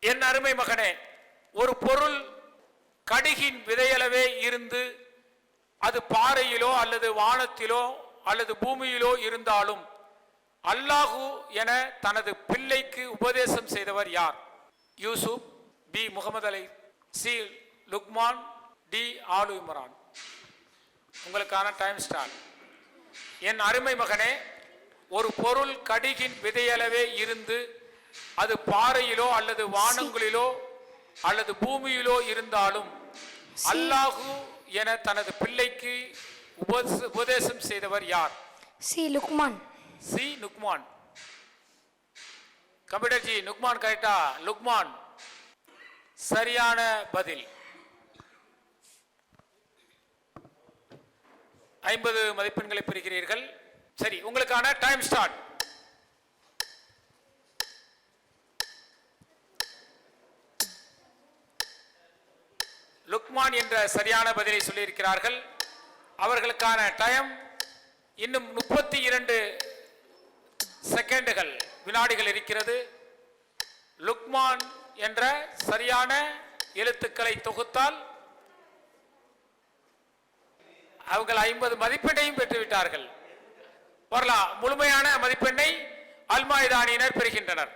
என் அருமை மகனே, ஒரு பொருள் கடுகின் விதையளவே இருந்து அது பாறையிலோ அல்லது வானத்திலோ அல்லது பூமியிலோ இருந்தாலும் அல்லாஹு என தனது பிள்ளைக்கு உபதேசம் செய்தவர் யார்? யூசுப், பி முகமது அலை, சி லுக்மான், டி ஆலு இம்ரான். உங்களுக்கான டைம் ஸ்டார்ட். என் அருமை மகனே, ஒரு பொருள் கடுகின் விதையளவே இருந்து அது பாறையிலோ அல்லது வானங்களிலோ அல்லது பூமியிலோ இருந்தாலும் அல்லாஹு என தனது பிள்ளைக்கு உபதேசம் செய்தவர் யார்? C Luqman. C Luqman. Computer G, Luqman கரெக்டா? லுக்மான் சரியான பதில். 50 மதிப்பெண்களை பெறுகிறீர்கள். சரி, உங்களுக்கான டைம் ஸ்டார்ட். லுக்மான் என்ற சரியான பதிலை சொல்லியிருக்கிறார்கள். அவர்களுக்கான டைம் இன்னும் 32 செகண்டுகள், வினாடிகள் இருக்கிறது. லுக்மான் என்ற சரியான எழுத்துக்களை தொகுத்தால் அவர்கள் 50 மதிப்பெண்ணையும் பெற்றுவிட்டார்கள். வரலாம். முழுமையான மதிப்பெண்ணை அல்மாய்தானியினர் பெறுகின்றனர்.